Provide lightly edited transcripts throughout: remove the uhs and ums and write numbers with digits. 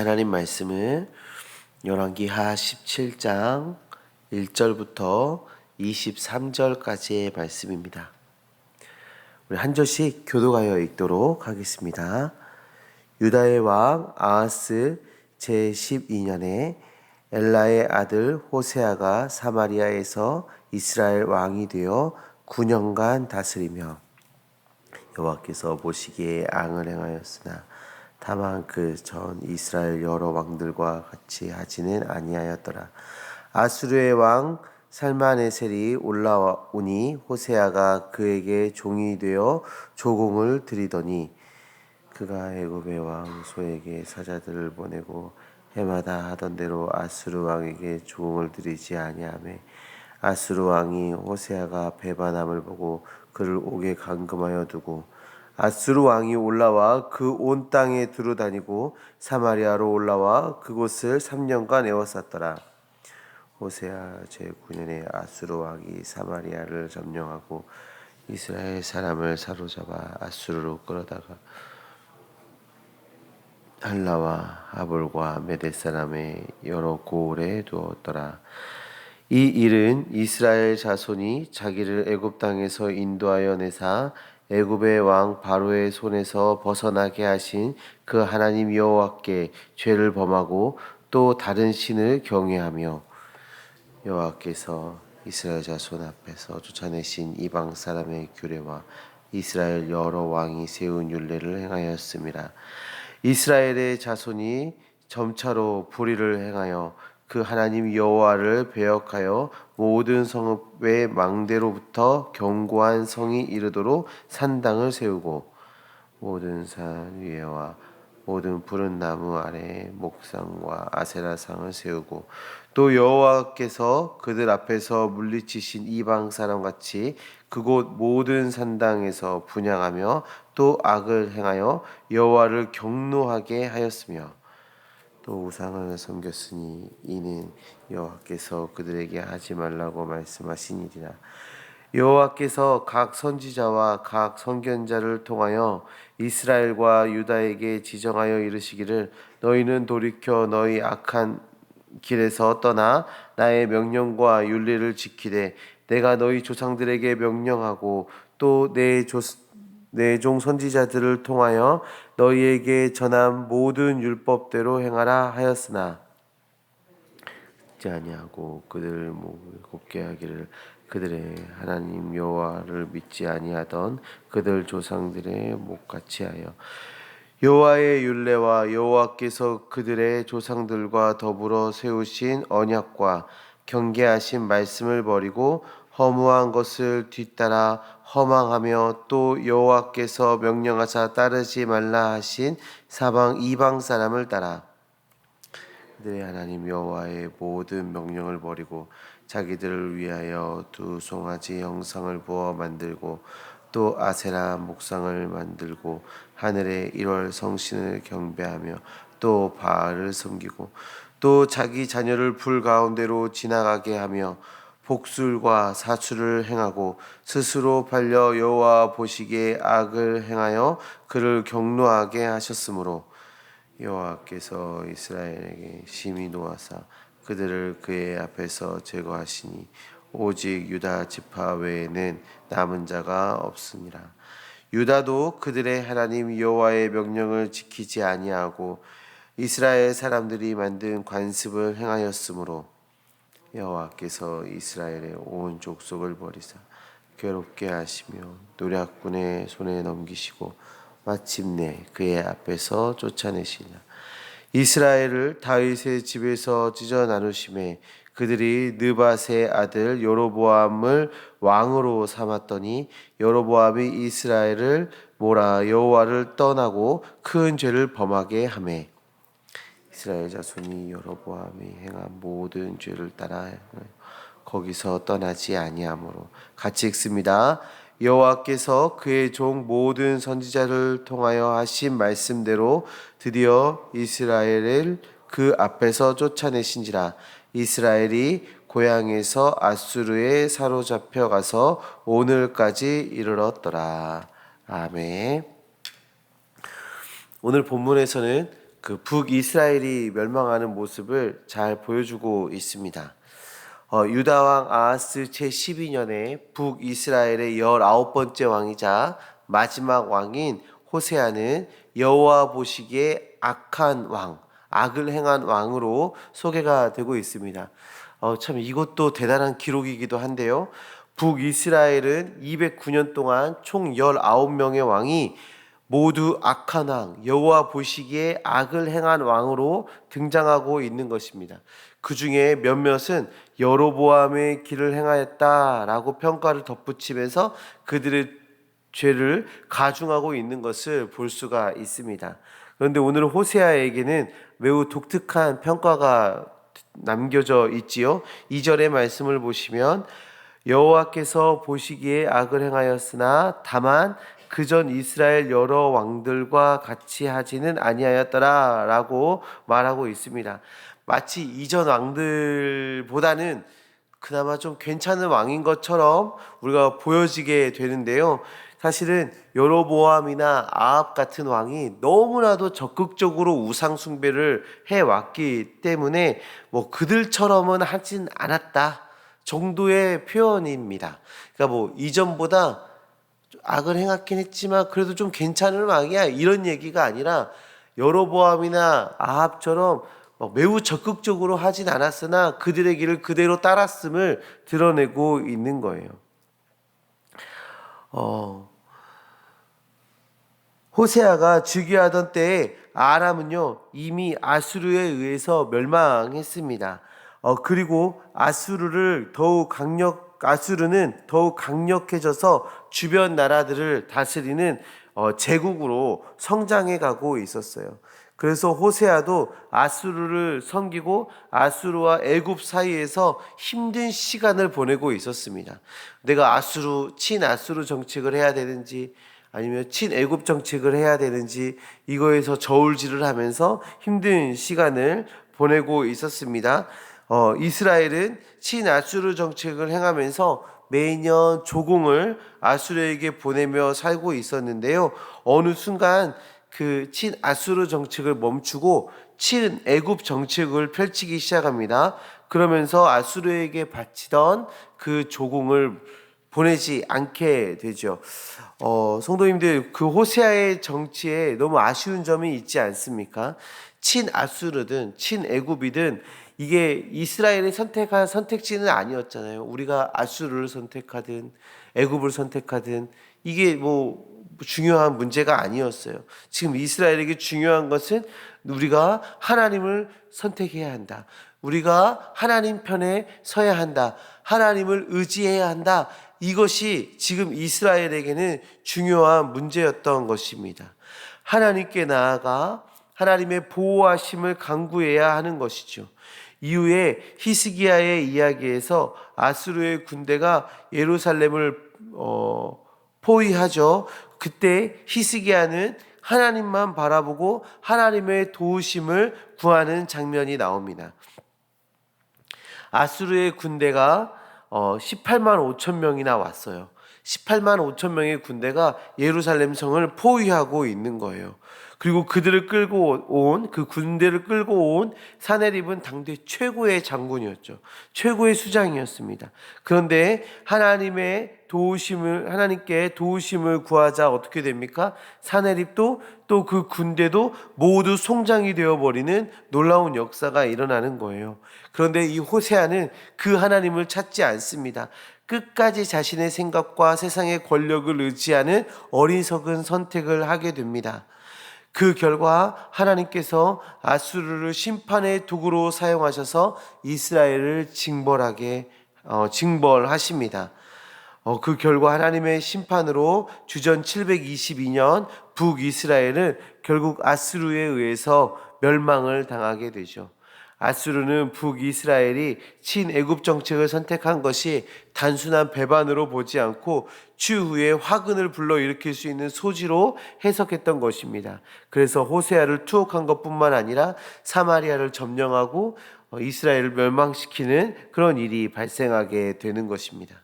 하나님 말씀은 열왕기하 17장 1절부터 23절까지의 말씀입니다. 우리 한 절씩 교독하여 읽도록 하겠습니다. 유다의 왕 아하스 제12년에 엘라의 아들 호세아가 사마리아에서 이스라엘 왕이 되어 9년간 다스리며 여호와께서 보시기에 앙을 행하였으나 다만 그 전 이스라엘 여러 왕들과 같이 하지는 아니하였더라. 아수르의 왕 살마네셀이 올라오니 호세아가 그에게 종이 되어 조공을 드리더니 그가 애굽의 왕 소에게 사자들을 보내고 해마다 하던 대로 아수르 왕에게 조공을 드리지 아니하매 아수르 왕이 호세아가 배반함을 보고 그를 옥에 감금하여 두고 아수르 왕이 올라와 그 온 땅에 두루다니고 사마리아로 올라와 그곳을 3년간 에워쌌더라. 호세아 제9년에 아수르 왕이 사마리아를 점령하고 이스라엘 사람을 사로잡아 아수르로 끌어다가 할라와 하볼과 메대 사람의 여러 고을에 두었더라. 이 일은 이스라엘 자손이 자기를 애굽 땅에서 인도하여 내사 애굽의 왕 바로의 손에서 벗어나게 하신 그 하나님 여호와께 죄를 범하고 또 다른 신을 경외하며 여호와께서 이스라엘 자손 앞에서 쫓아내신 이방 사람의 규례와 이스라엘 여러 왕이 세운 율례를 행하였음이라. 이스라엘의 자손이 점차로 불의를 행하여 그 하나님 여호와를 배역하여 모든 성읍의 망대로부터 견고한 성이 이르도록 산당을 세우고 모든 산 위에와 모든 푸른 나무 아래에 목상과 아세라상을 세우고 또 여호와께서 그들 앞에서 물리치신 이방 사람 같이 그곳 모든 산당에서 분향하며 또 악을 행하여 여호와를 경노하게 하였으며 또 우상을 섬겼으니 이는 여호와께서 그들에게 하지 말라고 말씀하신 일이라. 여호와께서 각 선지자와 각 선견자를 통하여 이스라엘과 유다에게 지정하여 이르시기를 너희는 돌이켜 너희 악한 길에서 떠나 나의 명령과 윤리를 지키되 내가 너희 조상들에게 명령하고 또 내 종 선지자들을 통하여 너희에게 전한 모든 율법대로 행하라 하였으나 듣지 아니하고 그들 목을 곱게 하기를 그들의 하나님 여호와를 믿지 아니하던 그들 조상들의 목같이 하여 여호와의 율례와 여호와께서 그들의 조상들과 더불어 세우신 언약과 경계하신 말씀을 버리고 허무한 것을 뒤따라 허망하며 또 여호와께서 명령하사 따르지 말라 하신 사방 이방 사람을 따라 그들의 하나님 여호와의 모든 명령을 버리고 자기들을 위하여 두 송아지 형상을 부어 만들고 또 아세라 목상을 만들고 하늘의 1월 성신을 경배하며 또 바알을 섬기고 또 자기 자녀를 불 가운데로 지나가게 하며 복술과 사술을 행하고 스스로 팔려 여호와 보시기에 악을 행하여 그를 경노하게 하셨으므로 여호와께서 이스라엘에게 심히 노하사 그들을 그의 앞에서 제거하시니 오직 유다 지파 외에는 남은 자가 없으니라. 유다도 그들의 하나님 여호와의 명령을 지키지 아니하고 이스라엘 사람들이 만든 관습을 행하였으므로 여호와께서 이스라엘의 온 족속을 버리사 괴롭게 하시며 노략군의 손에 넘기시고 마침내 그의 앞에서 쫓아내시니라. 이스라엘을 다윗의 집에서 찢어 나누심에 그들이 느밧의 아들 여로보암을 왕으로 삼았더니 여로보암이 이스라엘을 몰아 여호와를 떠나고 큰 죄를 범하게 하매 이스라엘 자손이 여로보암이 행한 모든 죄를 따라 거기서 떠나지 아니하므로 같이 읽습니다. 여호와께서 그의 종 모든 선지자를 통하여 하신 말씀대로 드디어 이스라엘을 그 앞에서 쫓아내신지라. 이스라엘이 고향에서 아수르에 사로잡혀 가서 오늘까지 이르렀더라. 아멘. 오늘 본문에서는 그 북이스라엘이 멸망하는 모습을 잘 보여주고 있습니다. 유다 왕 아하스 제 12년에 북이스라엘의 19번째 왕이자 마지막 왕인 호세아는 여호와 보시기에 악한 왕, 악을 행한 왕으로 소개가 되고 있습니다. 참 이것도 대단한 기록이기도 한데요. 북이스라엘은 209년 동안 총 19명의 왕이 모두 악한 왕, 여호와 보시기에 악을 행한 왕으로 등장하고 있는 것입니다. 그 중에 몇몇은 여로보암의 길을 행하였다라고 평가를 덧붙이면서 그들의 죄를 가중하고 있는 것을 볼 수가 있습니다. 그런데 오늘 호세아에게는 매우 독특한 평가가 남겨져 있지요. 2절의 말씀을 보시면 여호와께서 보시기에 악을 행하였으나 다만 그전 이스라엘 여러 왕들과 같이 하지는 아니하였더라 라고 말하고 있습니다. 마치 이전 왕들보다는 그나마 좀 괜찮은 왕인 것처럼 우리가 보여지게 되는데요. 사실은 여로보암이나 아합 같은 왕이 너무나도 적극적으로 우상 숭배를 해왔기 때문에 그들처럼은 하진 않았다 정도의 표현입니다. 그러니까 이전보다 악을 행하긴 했지만 그래도 좀 괜찮은 왕이야 이런 얘기가 아니라 여로보암이나 아합처럼 매우 적극적으로 하진 않았으나 그들의 길을 그대로 따랐음을 드러내고 있는 거예요. 호세아가 즉위하던 때에 아람은요 이미 아수르에 의해서 멸망했습니다. 그리고 아수르는 더욱 강력해져서 주변 나라들을 다스리는 제국으로 성장해 가고 있었어요. 그래서 호세아도 아수르를 섬기고 아수르와 애굽 사이에서 힘든 시간을 보내고 있었습니다. 내가 친아수르 정책을 해야 되는지 아니면 친애굽 정책을 해야 되는지 이거에서 저울질을 하면서 힘든 시간을 보내고 있었습니다. 이스라엘은 친아수르 정책을 행하면서 매년 조공을 아수르에게 보내며 살고 있었는데요. 어느 순간 그 친아수르 정책을 멈추고 친애굽 정책을 펼치기 시작합니다. 그러면서 아수르에게 바치던 그 조공을 보내지 않게 되죠. 성도님들, 그 호세아의 정치에 너무 아쉬운 점이 있지 않습니까? 친아수르든 친애굽이든 이게 이스라엘이 선택한 선택지는 아니었잖아요. 우리가 아수르를 선택하든 애굽을 선택하든 이게 중요한 문제가 아니었어요. 지금 이스라엘에게 중요한 것은 우리가 하나님을 선택해야 한다. 우리가 하나님 편에 서야 한다. 하나님을 의지해야 한다. 이것이 지금 이스라엘에게는 중요한 문제였던 것입니다. 하나님께 나아가 하나님의 보호하심을 간구해야 하는 것이죠. 이후에 히스기야의 이야기에서 아수르의 군대가 예루살렘을 포위하죠. 그때 히스기야는 하나님만 바라보고 하나님의 도우심을 구하는 장면이 나옵니다. 아수르의 군대가 18만 5천 명이나 왔어요. 18만 5천 명의 군대가 예루살렘 성을 포위하고 있는 거예요. 그리고 그 군대를 끌고 온 사네립은 당대 최고의 장군이었죠. 최고의 수장이었습니다. 그런데 하나님께 도우심을 구하자 어떻게 됩니까? 사네립도 또 그 군대도 모두 송장이 되어버리는 놀라운 역사가 일어나는 거예요. 그런데 이 호세아는 그 하나님을 찾지 않습니다. 끝까지 자신의 생각과 세상의 권력을 의지하는 어리석은 선택을 하게 됩니다. 그 결과 하나님께서 아수르를 심판의 도구로 사용하셔서 이스라엘을 징벌하십니다. 그 결과 하나님의 심판으로 주전 722년 북이스라엘은 결국 아수르에 의해서 멸망을 당하게 되죠. 아수르는 북이스라엘이 친애굽 정책을 선택한 것이 단순한 배반으로 보지 않고 추후에 화근을 불러일으킬 수 있는 소지로 해석했던 것입니다. 그래서 호세아를 투옥한 것뿐만 아니라 사마리아를 점령하고 이스라엘을 멸망시키는 그런 일이 발생하게 되는 것입니다.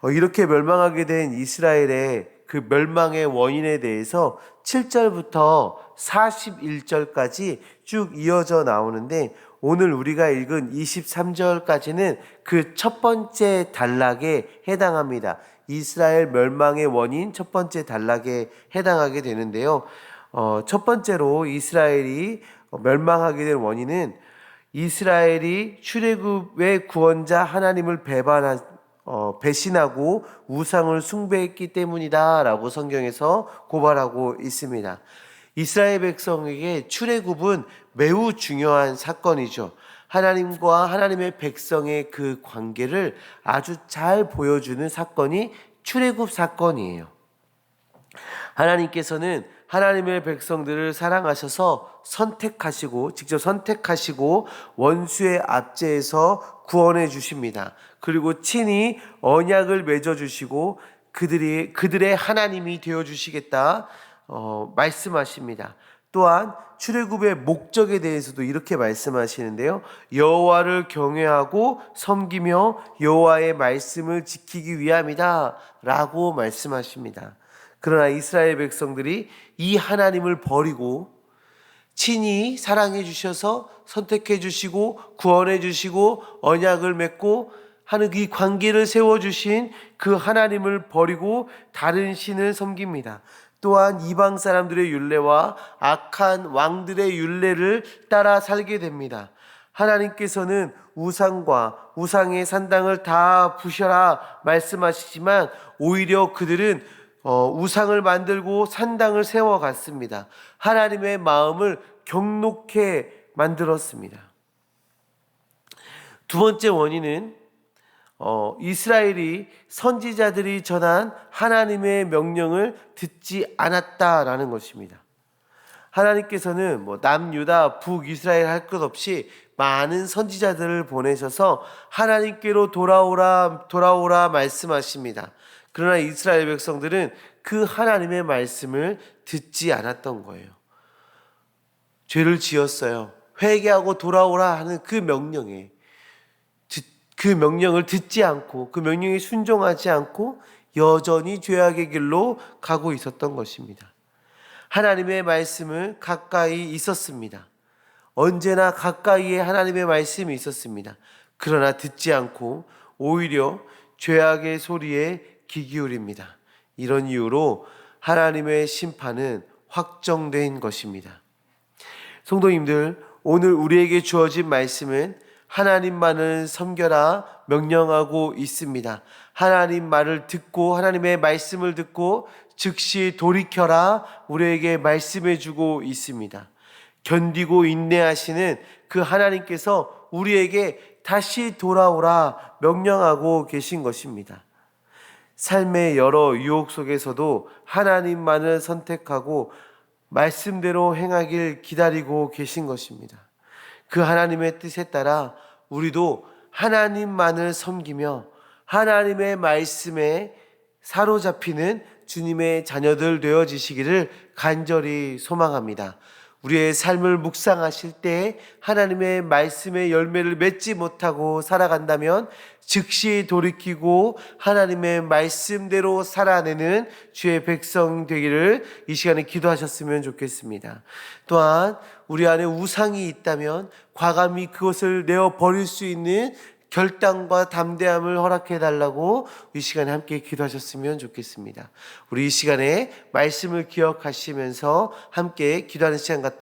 이렇게 멸망하게 된 이스라엘의 그 멸망의 원인에 대해서 7절부터 41절까지 쭉 이어져 나오는데, 오늘 우리가 읽은 23절까지는 그 첫 번째 단락에 해당합니다. 이스라엘 멸망의 원인 첫 번째 단락에 해당하게 되는데요. 첫 번째로 이스라엘이 멸망하게 된 원인은 이스라엘이 출애굽의 구원자 하나님을 배신하고 우상을 숭배했기 때문이다라고 성경에서 고발하고 있습니다. 이스라엘 백성에게 출애굽은 매우 중요한 사건이죠. 하나님과 하나님의 백성의 그 관계를 아주 잘 보여주는 사건이 출애굽 사건이에요. 하나님께서는 하나님의 백성들을 사랑하셔서 직접 선택하시고 원수의 압제에서 구원해 주십니다. 그리고 친히 언약을 맺어 주시고 그들의 하나님이 되어 주시겠다 말씀하십니다. 또한 출애굽의 목적에 대해서도 이렇게 말씀하시는데요. 여호와를 경외하고 섬기며 여호와의 말씀을 지키기 위함이다 라고 말씀하십니다. 그러나 이스라엘 백성들이 이 하나님을 버리고 친히 사랑해 주셔서 선택해 주시고 구원해 주시고 언약을 맺고 하는 이 관계를 세워주신 그 하나님을 버리고 다른 신을 섬깁니다. 또한 이방 사람들의 율례와 악한 왕들의 율례를 따라 살게 됩니다. 하나님께서는 우상과 우상의 산당을 다 부셔라 말씀하시지만 오히려 그들은 우상을 만들고 산당을 세워갔습니다. 하나님의 마음을 경록해 만들었습니다. 두 번째 원인은 이스라엘이 선지자들이 전한 하나님의 명령을 듣지 않았다라는 것입니다. 하나님께서는 남유다 북이스라엘 할 것 없이 많은 선지자들을 보내셔서 하나님께로 돌아오라 말씀하십니다. 그러나 이스라엘 백성들은 그 하나님의 말씀을 듣지 않았던 거예요. 죄를 지었어요. 회개하고 돌아오라 하는 그 명령을 듣지 않고 그 명령에 순종하지 않고 여전히 죄악의 길로 가고 있었던 것입니다. 하나님의 말씀은 가까이 있었습니다. 언제나 가까이에 하나님의 말씀이 있었습니다. 그러나 듣지 않고 오히려 죄악의 소리에 귀 기울입니다. 이런 이유로 하나님의 심판은 확정된 것입니다. 성도님들, 오늘 우리에게 주어진 말씀은 하나님만을 섬겨라 명령하고 있습니다. 하나님 말을 듣고 하나님의 말씀을 듣고 즉시 돌이켜라 우리에게 말씀해 주고 있습니다. 견디고 인내하시는 그 하나님께서 우리에게 다시 돌아오라 명령하고 계신 것입니다. 삶의 여러 유혹 속에서도 하나님만을 선택하고 말씀대로 행하길 기다리고 계신 것입니다. 그 하나님의 뜻에 따라 우리도 하나님만을 섬기며 하나님의 말씀에 사로잡히는 주님의 자녀들 되어지시기를 간절히 소망합니다. 우리의 삶을 묵상하실 때 하나님의 말씀의 열매를 맺지 못하고 살아간다면 즉시 돌이키고 하나님의 말씀대로 살아내는 주의 백성 되기를 이 시간에 기도하셨으면 좋겠습니다. 또한 우리 안에 우상이 있다면 과감히 그것을 내어 버릴 수 있는 결단과 담대함을 허락해 달라고 이 시간에 함께 기도하셨으면 좋겠습니다. 우리 이 시간에 말씀을 기억하시면서 함께 기도하는 시간